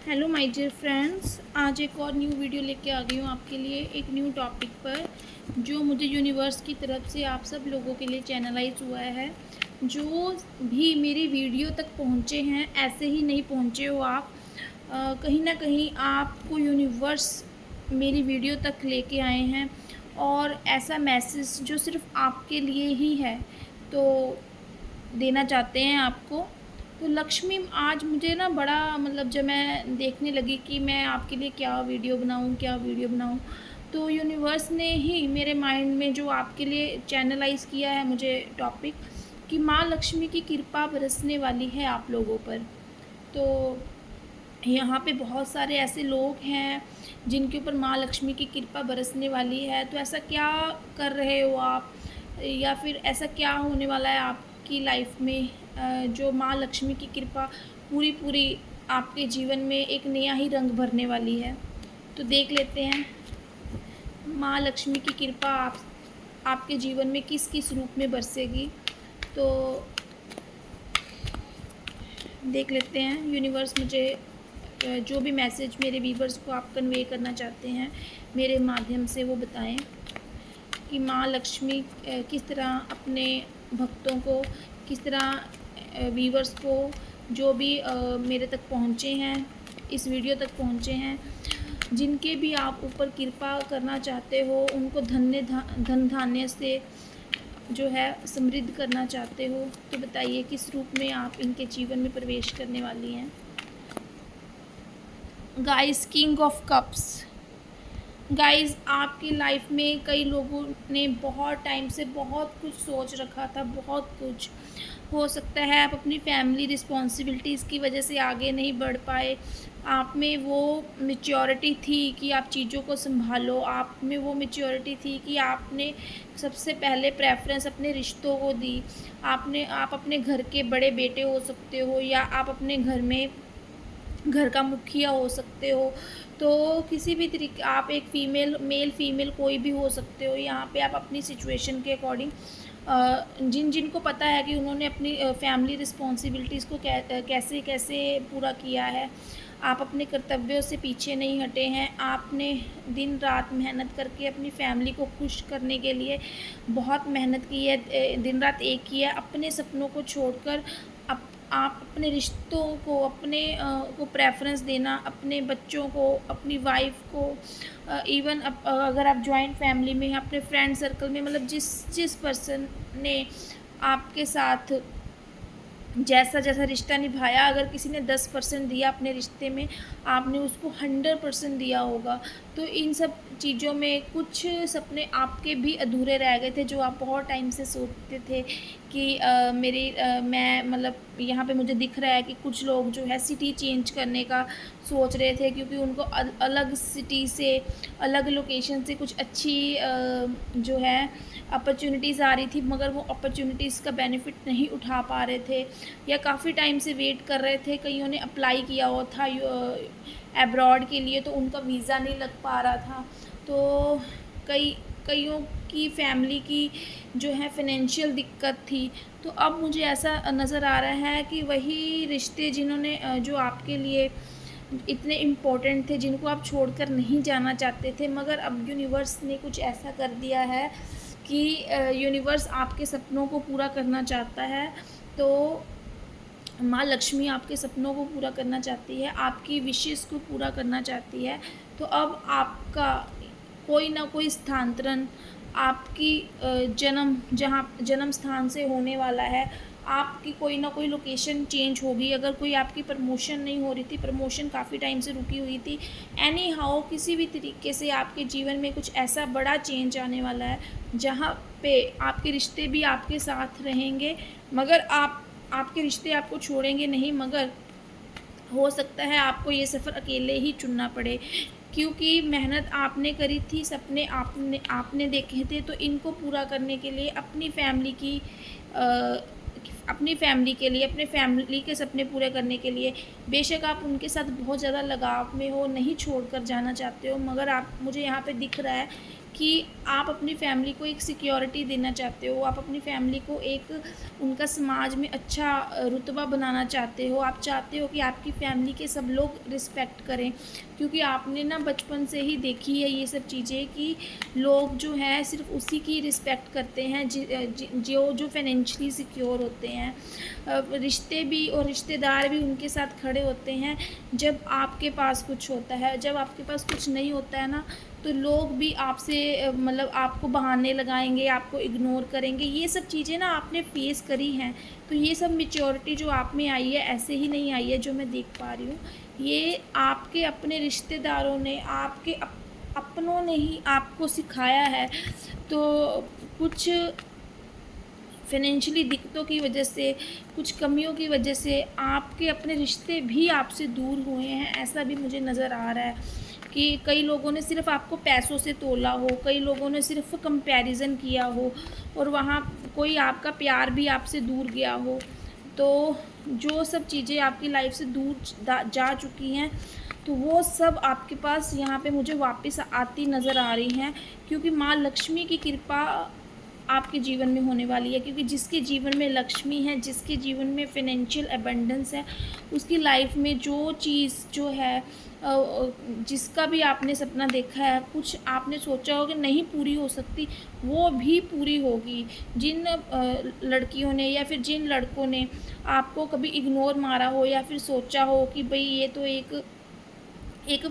Hello my dear friends, आज एक और न्यू वीडियो लेके आ गई हूँ आपके लिए एक न्यू टॉपिक पर जो मुझे यूनिवर्स की तरफ से आप सब लोगों के लिए चैनलाइज हुआ है। जो भी मेरी वीडियो तक पहुँचे हैं ऐसे ही नहीं पहुँचे हो आप। कहीं ना कहीं आपको यूनिवर्स मेरी वीडियो तक लेके आए हैं और ऐसा मैसेज जो सिर्फ आपके लिए ही है तो देना चाहते हैं आपको। तो लक्ष्मी आज मुझे ना बड़ा मतलब जब मैं देखने लगी कि मैं आपके लिए क्या वीडियो बनाऊँ, तो यूनिवर्स ने ही मेरे माइंड में जो आपके लिए चैनलाइज़ किया है मुझे टॉपिक कि माँ लक्ष्मी की कृपा बरसने वाली है आप लोगों पर। तो यहाँ पे बहुत सारे ऐसे लोग हैं जिनके ऊपर माँ लक्ष्मी की कृपा बरसने वाली है। तो ऐसा क्या कर रहे हो आप, या फिर ऐसा क्या होने वाला है आपकी लाइफ में जो माँ लक्ष्मी की कृपा पूरी पूरी आपके जीवन में एक नया ही रंग भरने वाली है। तो देख लेते हैं माँ लक्ष्मी की कृपा आपके जीवन में किस किस रूप में बरसेगी। तो देख लेते हैं यूनिवर्स मुझे जो भी मैसेज मेरे व्यूवर्स को आप कन्वे करना चाहते हैं मेरे माध्यम से वो बताएं कि माँ लक्ष्मी किस तरह अपने भक्तों को, किस तरह व्यूवर्स को, जो भी मेरे तक पहुँचे हैं, इस वीडियो तक पहुँचे हैं, जिनके भी आप ऊपर कृपा करना चाहते हो, उनको धन धान्य से जो है समृद्ध करना चाहते हो, तो बताइए किस रूप में आप इनके जीवन में प्रवेश करने वाली हैं। Guys, king of cups. Guys, आपकी लाइफ में कई लोगों ने बहुत टाइम से बहुत कुछ सोच रखा था, बहुत कुछ हो सकता है आप अपनी फैमिली रिस्पॉन्सिबिलिटीज़ की वजह से आगे नहीं बढ़ पाए। आप में वो मैच्योरिटी थी कि आप चीज़ों को संभालो, आप में वो मैच्योरिटी थी कि आपने सबसे पहले प्रेफरेंस अपने रिश्तों को दी। आप अपने घर के बड़े बेटे हो सकते हो या आप अपने घर का मुखिया हो सकते हो। तो किसी भी तरीके आप एक मेल फीमेल कोई भी हो सकते हो। यहाँ पे आप अपनी सिचुएशन के अकॉर्डिंग जिनको पता है कि उन्होंने अपनी फैमिली रिस्पॉन्सिबिलिटीज़ को कैसे कैसे पूरा किया है, आप अपने कर्तव्यों से पीछे नहीं हटे हैं। आपने दिन रात मेहनत करके अपनी फैमिली को खुश करने के लिए बहुत मेहनत की है, दिन रात एक की है। अपने सपनों को छोड़कर आप अपने रिश्तों को को प्रेफरेंस देना, अपने बच्चों को, अपनी वाइफ को, इवन अगर आप जॉइंट फैमिली में हैं, अपने फ्रेंड सर्कल में, मतलब जिस जिस पर्सन ने आपके साथ जैसा जैसा रिश्ता निभाया, अगर किसी ने 10% दिया अपने रिश्ते में, आपने उसको 100% दिया होगा। तो इन सब चीज़ों में कुछ सपने आपके भी अधूरे रह गए थे जो आप बहुत टाइम से सोचते थे कि मैं मतलब यहाँ पे मुझे दिख रहा है कि कुछ लोग जो है सिटी चेंज करने का सोच रहे थे क्योंकि उनको अलग सिटी से, अलग लोकेशन से कुछ अच्छी जो है अपॉर्चुनिटीज़ आ रही थी, मगर वो अपॉर्चुनिटीज़ का बेनिफिट नहीं उठा पा रहे थे या काफ़ी टाइम से वेट कर रहे थे। कईयों ने अप्लाई किया हुआ था अब्रॉड के लिए, तो उनका वीज़ा नहीं लग पा रहा था। तो कईयों की फैमिली की जो है फाइनेंशियल दिक्कत थी। तो अब मुझे ऐसा नज़र आ रहा है कि वही रिश्ते जिन्होंने जो आपके लिए इतने इम्पोर्टेंट थे, जिनको आप छोड़कर नहीं जाना चाहते थे, मगर अब यूनिवर्स ने कुछ ऐसा कर दिया है कि यूनिवर्स आपके सपनों को पूरा करना चाहता है। तो माँ लक्ष्मी आपके सपनों को पूरा करना चाहती है, आपकी विशेज़ को पूरा करना चाहती है। तो अब आपका कोई ना कोई स्थानांतरण आपकी जन्म स्थान से होने वाला है। आपकी कोई ना कोई लोकेशन चेंज होगी। अगर कोई आपकी प्रमोशन नहीं हो रही थी, प्रमोशन काफ़ी टाइम से रुकी हुई थी, एनी हाउ किसी भी तरीके से आपके जीवन में कुछ ऐसा बड़ा चेंज आने वाला है जहाँ पे आपके रिश्ते भी आपके साथ रहेंगे, मगर आपके रिश्ते आपको छोड़ेंगे नहीं, मगर हो सकता है आपको ये सफ़र अकेले ही चुनना पड़े क्योंकि मेहनत आपने करी थी, सपने आपने देखे थे। तो इनको पूरा करने के लिए अपनी फैमिली के लिए, अपने फैमिली के सपने पूरे करने के लिए, बेशक आप उनके साथ बहुत ज़्यादा लगाव में हो, नहीं छोड़कर जाना चाहते हो, मगर आप मुझे यहाँ पे दिख रहा है कि आप अपनी फैमिली को एक सिक्योरिटी देना चाहते हो, आप अपनी फैमिली को एक उनका समाज में अच्छा रुतबा बनाना चाहते हो, आप चाहते हो कि आपकी फैमिली के सब लोग रिस्पेक्ट करें, क्योंकि आपने ना बचपन से ही देखी है ये सब चीज़ें कि लोग जो हैं सिर्फ उसी की रिस्पेक्ट करते हैं जो जो फाइनेंशियली सिक्योर होते हैं। रिश्ते भी और रिश्तेदार भी उनके साथ खड़े होते हैं जब आपके पास कुछ होता है। जब आपके पास कुछ नहीं होता है ना, तो लोग भी आपसे मतलब आपको बहाने लगाएंगे, आपको इग्नोर करेंगे। ये सब चीज़ें ना आपने फेस करी हैं, तो ये सब मैच्योरिटी जो आप में आई है ऐसे ही नहीं आई है जो मैं देख पा रही हूँ। ये आपके अपने रिश्तेदारों ने, आपके अपनों ने ही आपको सिखाया है। तो कुछ फाइनेंशियली दिक्कतों की वजह से, कुछ कमियों की वजह से आपके अपने रिश्ते भी आपसे दूर हुए हैं, ऐसा भी मुझे नज़र आ रहा है कि कई लोगों ने सिर्फ़ आपको पैसों से तोला हो, कई लोगों ने सिर्फ़ कंपैरिज़न किया हो और वहाँ कोई आपका प्यार भी आपसे दूर गया हो। तो जो सब चीज़ें आपकी लाइफ से दूर जा चुकी हैं, तो वो सब आपके पास यहाँ पे मुझे वापस आती नज़र आ रही हैं, क्योंकि माँ लक्ष्मी की कृपा आपके जीवन में होने वाली है। क्योंकि जिसके जीवन में लक्ष्मी है, जिसके जीवन में फाइनेंशियल अबंडेंस है, उसकी लाइफ में जो चीज़ जो है जिसका भी आपने सपना देखा है, कुछ आपने सोचा हो कि नहीं पूरी हो सकती, वो भी पूरी होगी। जिन लड़कियों ने या फिर जिन लड़कों ने आपको कभी इग्नोर मारा हो या फिर सोचा हो कि भई ये तो एक एक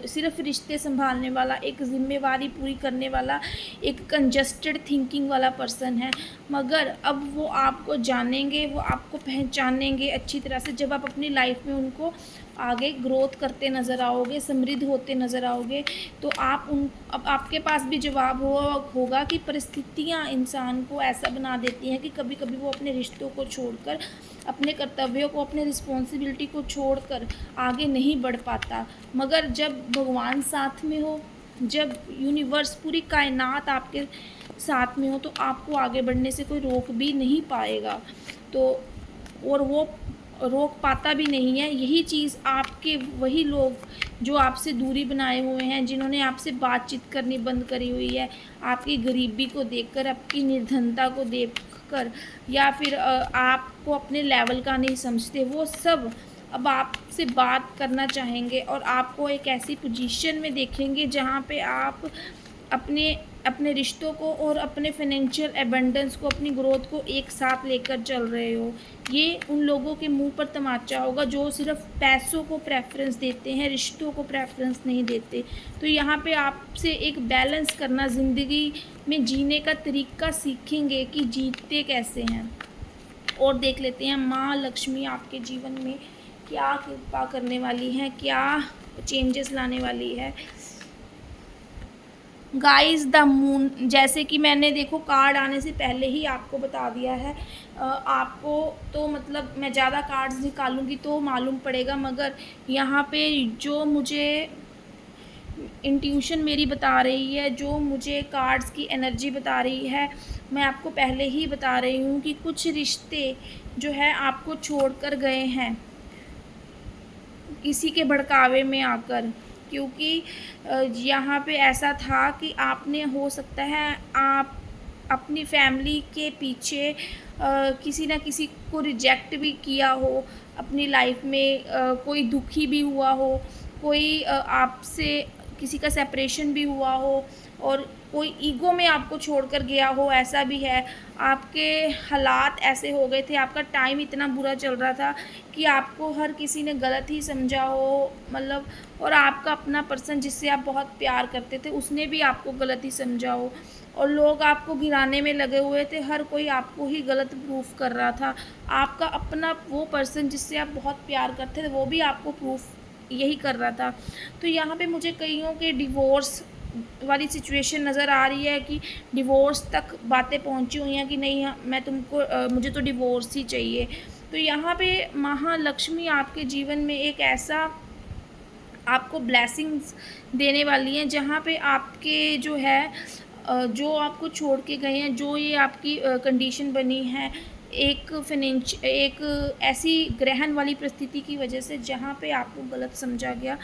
सिर्फ रिश्ते संभालने वाला, एक ज़िम्मेवारी पूरी करने वाला, एक कंजस्टेड थिंकिंग वाला पर्सन है, मगर अब वो आपको जानेंगे, वो आपको पहचानेंगे अच्छी तरह से जब आप अपनी लाइफ में उनको आगे ग्रोथ करते नज़र आओगे, समृद्ध होते नज़र आओगे। तो अब आपके पास भी जवाब होगा कि परिस्थितियाँ इंसान को ऐसा बना देती हैं कि कभी-कभी वो अपने रिश्तों को छोड़कर, अपने कर्तव्यों को, अपने रिस्पॉन्सिबिलिटी को छोड़कर आगे नहीं बढ़ पाता। मगर जब भगवान साथ में हो, जब यूनिवर्स, पूरी कायनात आपके साथ में हो, तो आपको आगे बढ़ने से कोई रोक भी नहीं पाएगा। तो और वो रोक पाता भी नहीं है। यही चीज़ आपके वही लोग जो आपसे दूरी बनाए हुए हैं, जिन्होंने आपसे बातचीत करनी बंद करी हुई है, आपकी गरीबी को देखकर, आपकी निर्धनता को देखकर, या फिर आपको अपने लेवल का नहीं समझते, वो सब अब आपसे बात करना चाहेंगे और आपको एक ऐसी पोजीशन में देखेंगे जहाँ पे आप अपने अपने रिश्तों को और अपने फाइनेंशियल एबंडेंस को, अपनी ग्रोथ को एक साथ लेकर चल रहे हो। ये उन लोगों के मुंह पर तमाचा होगा जो सिर्फ पैसों को प्रेफरेंस देते हैं, रिश्तों को प्रेफरेंस नहीं देते। तो यहाँ पे आपसे एक बैलेंस करना, ज़िंदगी में जीने का तरीका सीखेंगे कि जीते कैसे हैं। और देख लेते हैं माँ लक्ष्मी आपके जीवन में क्या कृपा करने वाली है, क्या चेंजेस लाने वाली है। गाइस द मून, जैसे कि मैंने देखो कार्ड आने से पहले ही आपको बता दिया है। आपको तो मतलब मैं ज़्यादा कार्ड्स निकालूंगी तो मालूम पड़ेगा, मगर यहाँ पे जो मुझे इंट्यूशन मेरी बता रही है, जो मुझे कार्ड्स की एनर्जी बता रही है, मैं आपको पहले ही बता रही हूँ कि कुछ रिश्ते जो है आपको छोड़कर गए हैं किसी के भड़कावे में आकर। क्योंकि यहाँ पे ऐसा था कि आपने, हो सकता है आप अपनी फैमिली के पीछे किसी ना किसी को रिजेक्ट भी किया हो, अपनी लाइफ में कोई दुखी भी हुआ हो, कोई आपसे किसी का सेपरेशन भी हुआ हो, और कोई ईगो में आपको छोड़कर गया हो, ऐसा भी है। आपके हालात ऐसे हो गए थे, आपका टाइम इतना बुरा चल रहा था कि आपको हर किसी ने गलत ही समझा हो, मतलब, और आपका अपना पर्सन जिससे आप बहुत प्यार करते थे उसने भी आपको गलत ही समझा हो, और लोग आपको गिराने में लगे हुए थे, हर कोई आपको ही गलत प्रूफ कर रहा था। आपका अपना वो पर्सन जिससे आप बहुत प्यार करते थे वो भी आपको प्रूफ यही कर रहा था। तो यहाँ पे मुझे कईयों के डिवोर्स वाली सिचुएशन नज़र आ रही है कि डिवोर्स तक बातें पहुँची हुई हैं कि नहीं, मैं तुमको मुझे तो डिवोर्स ही चाहिए। तो यहाँ पे महालक्ष्मी आपके जीवन में एक ऐसा आपको ब्लेसिंग्स देने वाली हैं जहाँ पे आपके जो है जो आपको छोड़ के गए हैं, जो ये आपकी कंडीशन बनी है, एक ऐसी ग्रहण वाली परिस्थिति की वजह से जहाँ पे आपको गलत समझा गया,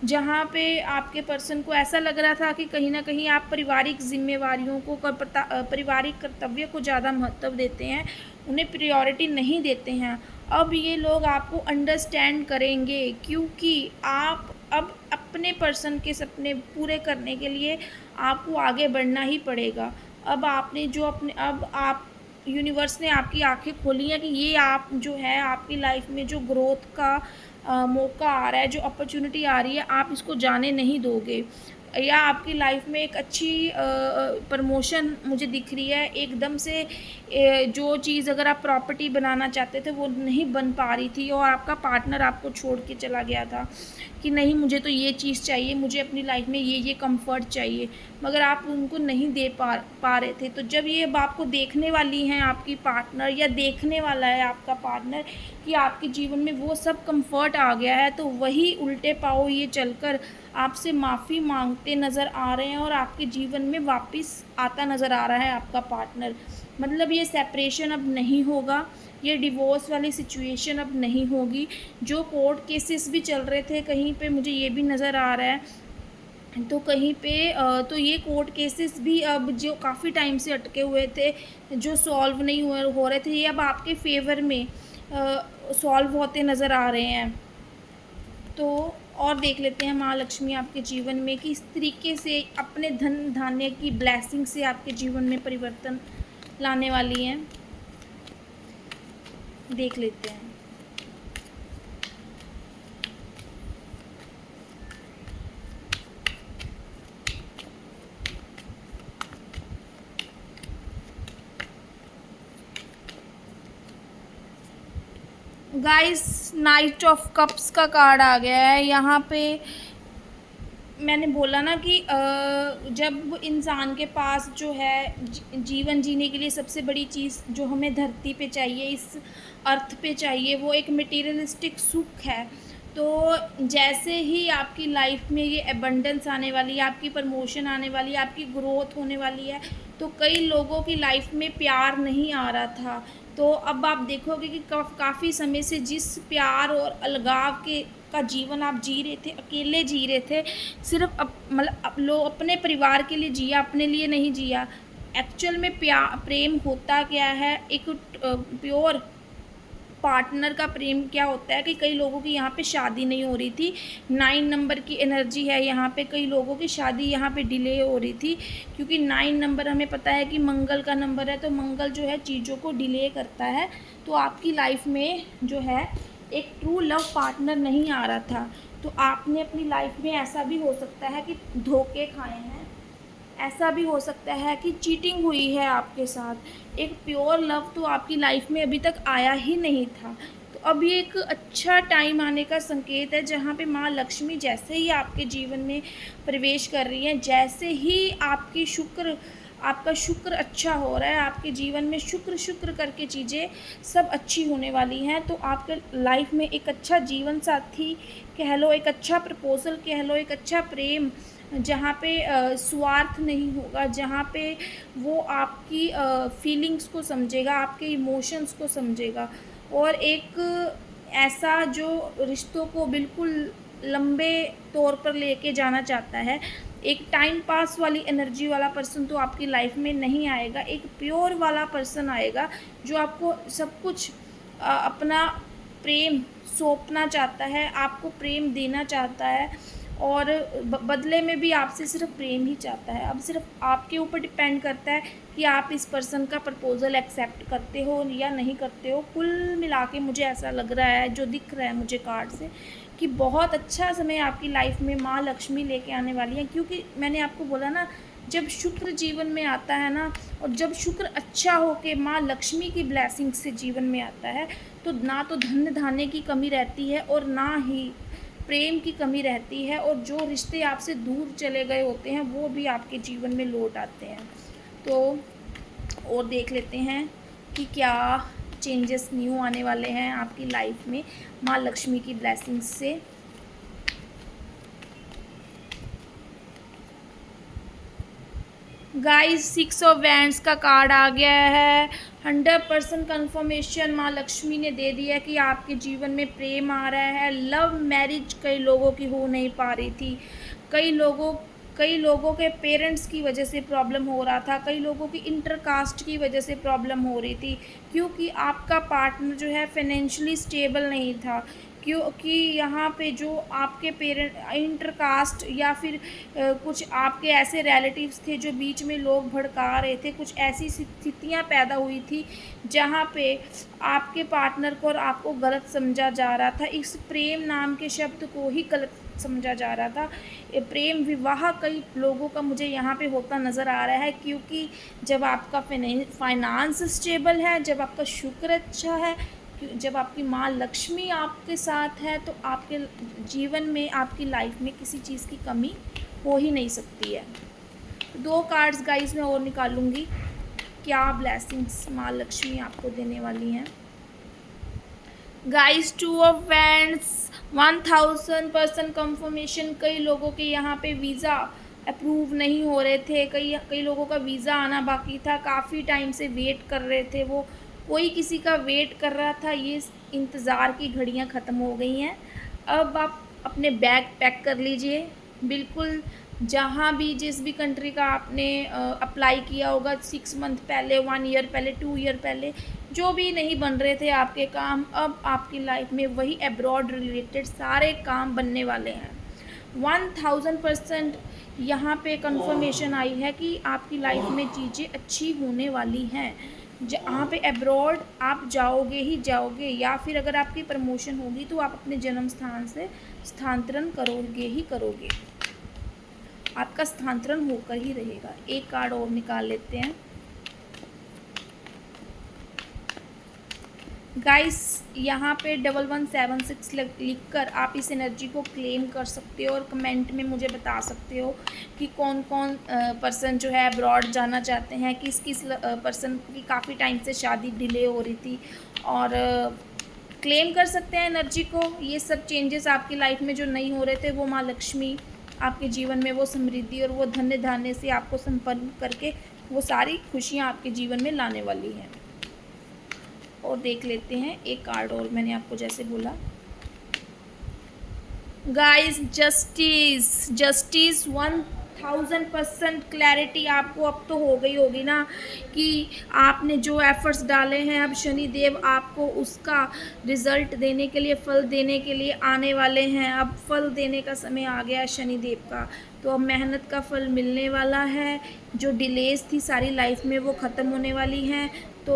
जहाँ पे आपके पर्सन को ऐसा लग रहा था कि कहीं न कहीं आप पारिवारिक ज़िम्मेवारियों को पारिवारिक कर्तव्य को ज़्यादा महत्व देते हैं, उन्हें प्रायोरिटी नहीं देते हैं। अब ये लोग आपको अंडरस्टैंड करेंगे, क्योंकि आप अब अपने पर्सन के सपने पूरे करने के लिए आपको आगे बढ़ना ही पड़ेगा। अब आप यूनिवर्स ने आपकी आँखें खोली हैं कि ये आप जो है आपकी लाइफ में जो ग्रोथ का मौका आ रहा है, जो अपॉर्चुनिटी आ रही है, आप इसको जाने नहीं दोगे। या आपकी लाइफ में एक अच्छी प्रमोशन मुझे दिख रही है एकदम से। जो चीज़ अगर आप प्रॉपर्टी बनाना चाहते थे वो नहीं बन पा रही थी, और आपका पार्टनर आपको छोड़ के चला गया था कि नहीं मुझे तो ये चीज़ चाहिए, मुझे अपनी लाइफ में ये कंफर्ट चाहिए, मगर आप उनको नहीं दे पा रहे थे। तो जब ये अब आपको देखने वाली हैं आपकी पार्टनर, या देखने वाला है आपका पार्टनर कि आपके जीवन में वो सब कंफर्ट आ गया है, तो वही उल्टे पाँव ये चलकर आपसे माफ़ी मांगते नज़र आ रहे हैं, और आपके जीवन में वापस आता नज़र आ रहा है आपका पार्टनर। मतलब ये सेपरेशन अब नहीं होगा, ये डिवोर्स वाली सिचुएशन अब नहीं होगी। जो कोर्ट केसेस भी चल रहे थे कहीं पे, मुझे ये भी नज़र आ रहा है, तो कहीं पे तो ये कोर्ट केसेस भी अब जो काफ़ी टाइम से अटके हुए थे, जो सॉल्व नहीं हो रहे थे, ये अब आपके फेवर में सॉल्व होते नज़र आ रहे हैं। तो और देख लेते हैं माँ लक्ष्मी आपके जीवन में किस तरीके से अपने धन धान्य की ब्लेसिंग से आपके जीवन में परिवर्तन लाने वाली हैं। देख लेते हैं। गाइस, नाइट ऑफ कप्स का कार्ड आ गया है यहाँ पे। मैंने बोला ना कि जब इंसान के पास जो है जीवन जीने के लिए सबसे बड़ी चीज़ जो हमें धरती पे चाहिए, इस अर्थ पे चाहिए, वो एक मटेरियलिस्टिक सुख है। तो जैसे ही आपकी लाइफ में ये एबंडेंस आने वाली है, आपकी प्रमोशन आने वाली है, आपकी ग्रोथ होने वाली है, तो कई लोगों की लाइफ में प्यार नहीं आ रहा था, तो अब आप देखोगे कि काफ़ी समय से जिस प्यार और अलगाव के का जीवन आप जी रहे थे, अकेले जी रहे थे, सिर्फ अपने परिवार के लिए जिया, अपने लिए नहीं जिया। एक्चुअल में प्रेम होता क्या है, एक प्योर पार्टनर का प्रेम क्या होता है कि कई लोगों की यहाँ पे शादी नहीं हो रही थी। 9 नंबर की एनर्जी है यहाँ पे, कई लोगों की शादी यहाँ पे डिले हो रही थी, क्योंकि 9 नंबर हमें पता है कि मंगल का नंबर है, तो मंगल जो है चीज़ों को डिले करता है। तो आपकी लाइफ में जो है एक ट्रू लव पार्टनर नहीं आ रहा था, तो आपने अपनी लाइफ में ऐसा भी हो सकता है कि धोखे खाए हैं, ऐसा भी हो सकता है कि चीटिंग हुई है आपके साथ। एक प्योर लव तो आपकी लाइफ में अभी तक आया ही नहीं था। तो अब ये एक अच्छा टाइम आने का संकेत है, जहाँ पे माँ लक्ष्मी जैसे ही आपके जीवन में प्रवेश कर रही हैं, जैसे ही आपका शुक्र अच्छा हो रहा है, आपके जीवन में शुक्र करके चीज़ें सब अच्छी होने वाली हैं। तो आपके लाइफ में एक अच्छा जीवन साथी कह लो, एक अच्छा प्रपोज़ल कह लो, एक अच्छा प्रेम, जहाँ पे स्वार्थ नहीं होगा, जहाँ पे वो आपकी फीलिंग्स को समझेगा, आपके इमोशंस को समझेगा, और एक ऐसा जो रिश्तों को बिल्कुल लंबे तौर पर लेके जाना चाहता है। एक टाइम पास वाली एनर्जी वाला पर्सन तो आपकी लाइफ में नहीं आएगा, एक प्योर वाला पर्सन आएगा जो आपको सब कुछ अपना प्रेम सौंपना चाहता है, आपको प्रेम देना चाहता है, और बदले में भी आपसे सिर्फ प्रेम ही चाहता है। अब सिर्फ आपके ऊपर डिपेंड करता है कि आप इस पर्सन का प्रपोज़ल एक्सेप्ट करते हो या नहीं करते हो। कुल मिला के मुझे ऐसा लग रहा है, जो दिख रहा है मुझे कार्ड से, कि बहुत अच्छा समय आपकी लाइफ में माँ लक्ष्मी लेके आने वाली है। क्योंकि मैंने आपको बोला ना, जब शुक्र जीवन में आता है ना, और जब शुक्र अच्छा हो के माँ लक्ष्मी की ब्लेसिंग से जीवन में आता है, तो ना तो धन धान्य की कमी रहती है, और ना ही प्रेम की कमी रहती है, और जो रिश्ते आपसे दूर चले गए होते हैं वो भी आपके जीवन में लौट आते हैं। तो और देख लेते हैं कि क्या चेंजेस न्यू आने वाले हैं आपकी लाइफ में माँ लक्ष्मी की ब्लेसिंग्स से। गाइस 6 ऑफ वैंड्स का कार्ड आ गया है। 100% कन्फर्मेशन माँ लक्ष्मी ने दे दिया कि आपके जीवन में प्रेम आ रहा है। लव मैरिज कई लोगों की हो नहीं पा रही थी। कई लोगों कई लोगों के पेरेंट्स की वजह से प्रॉब्लम हो रहा था, कई लोगों की इंटरकास्ट की वजह से प्रॉब्लम हो रही थी, क्योंकि आपका पार्टनर जो है फाइनेंशियली स्टेबल नहीं था। क्योंकि यहाँ पे जो आपके पेरेंट इंटरकास्ट या फिर कुछ आपके ऐसे रिलेटिव्स थे जो बीच में लोग भड़का रहे थे, कुछ ऐसी स्थितियाँ पैदा हुई थी जहाँ पे आपके पार्टनर को और आपको गलत समझा जा रहा था। इस प्रेम नाम के शब्द को ही गलत समझा जा रहा था। ये प्रेम विवाह कई लोगों का मुझे यहाँ पे होता नज़र आ रहा है, क्योंकि जब आपका फाइनेंस स्टेबल है, जब आपका शुक्र अच्छा है, जब आपकी माँ लक्ष्मी आपके साथ है, तो आपके जीवन में, आपकी लाइफ में किसी चीज़ की कमी हो ही नहीं सकती है। 2 कार्ड्स गाइस मैं और निकालूंगी, क्या ब्लेसिंग्स माँ लक्ष्मी आपको देने वाली हैं। Guys 2 of wands 1000% confirmation. कई लोगों के यहाँ पे वीज़ा अप्रूव नहीं हो रहे थे, कई लोगों का वीज़ा आना बाकी था, काफ़ी टाइम से वेट कर रहे थे वो, कोई किसी का वेट कर रहा था। ये इंतज़ार की घड़ियाँ ख़त्म हो गई हैं। अब आप अपने बैग पैक कर लीजिए, बिल्कुल जहाँ भी जिस भी कंट्री का आपने अप्लाई किया होगा 6 मंथ पहले, 1 ईयर पहले, 2 ईयर पहले, जो भी नहीं बन रहे थे आपके काम, अब आपकी लाइफ में वही अब्रॉड रिलेटेड सारे काम बनने वाले हैं। 1000% यहाँ पे कंफर्मेशन आई है कि आपकी लाइफ में चीज़ें अच्छी होने वाली हैं। जहाँ पे अब्रॉड आप जाओगे ही जाओगे, या फिर अगर आपकी प्रमोशन होगी तो आप अपने जन्म स्थान से स्थानांतरण करोगे ही करोगे, आपका स्थानांतरण होकर ही रहेगा। एक कार्ड और निकाल लेते हैं गाइस। यहाँ पे 1176 लिखकर आप इस एनर्जी को क्लेम कर सकते हो और कमेंट में मुझे बता सकते हो कि कौन कौन पर्सन जो है अब्रॉड जाना चाहते हैं, किस किस पर्सन की काफ़ी टाइम से शादी डिले हो रही थी, और क्लेम कर सकते हैं एनर्जी को। ये सब चेंजेस आपकी लाइफ में जो नहीं हो रहे थे, वो माँ लक्ष्मी आपके जीवन में वो समृद्धि और वो धन्य धान्य से आपको संपन्न करके वो सारी खुशियाँ आपके जीवन में लाने वाली हैं। और देख लेते हैं एक कार्ड और, मैंने आपको जैसे बोला गाइस, जस्टिस 1000% क्लैरिटी आपको अब तो हो गई होगी ना कि आपने जो एफर्ट्स डाले हैं, अब शनि देव आपको उसका रिज़ल्ट देने के लिए, फल देने के लिए आने वाले हैं। अब फल देने का समय आ गया है शनि देव का, तो अब मेहनत का फल मिलने वाला है। जो डिलेज थी सारी लाइफ में वो ख़त्म होने वाली हैं, तो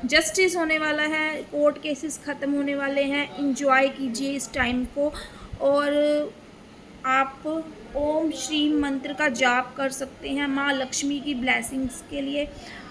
जस्टिस होने वाला है, कोर्ट केसेस ख़त्म होने वाले हैं। एंजॉय कीजिए इस टाइम को, और आप ओम श्री मंत्र का जाप कर सकते हैं माँ लक्ष्मी की ब्लेसिंग्स के लिए।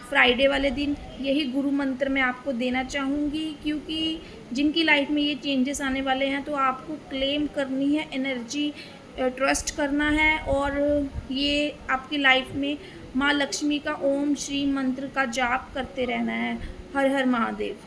फ्राइडे वाले दिन यही गुरु मंत्र मैं आपको देना चाहूँगी, क्योंकि जिनकी लाइफ में ये चेंजेस आने वाले हैं, तो आपको क्लेम करनी है एनर्जी, ट्रस्ट करना है, और ये आपकी लाइफ में माँ लक्ष्मी का ओम श्री मंत्र का जाप करते रहना है। हर हर महादेव।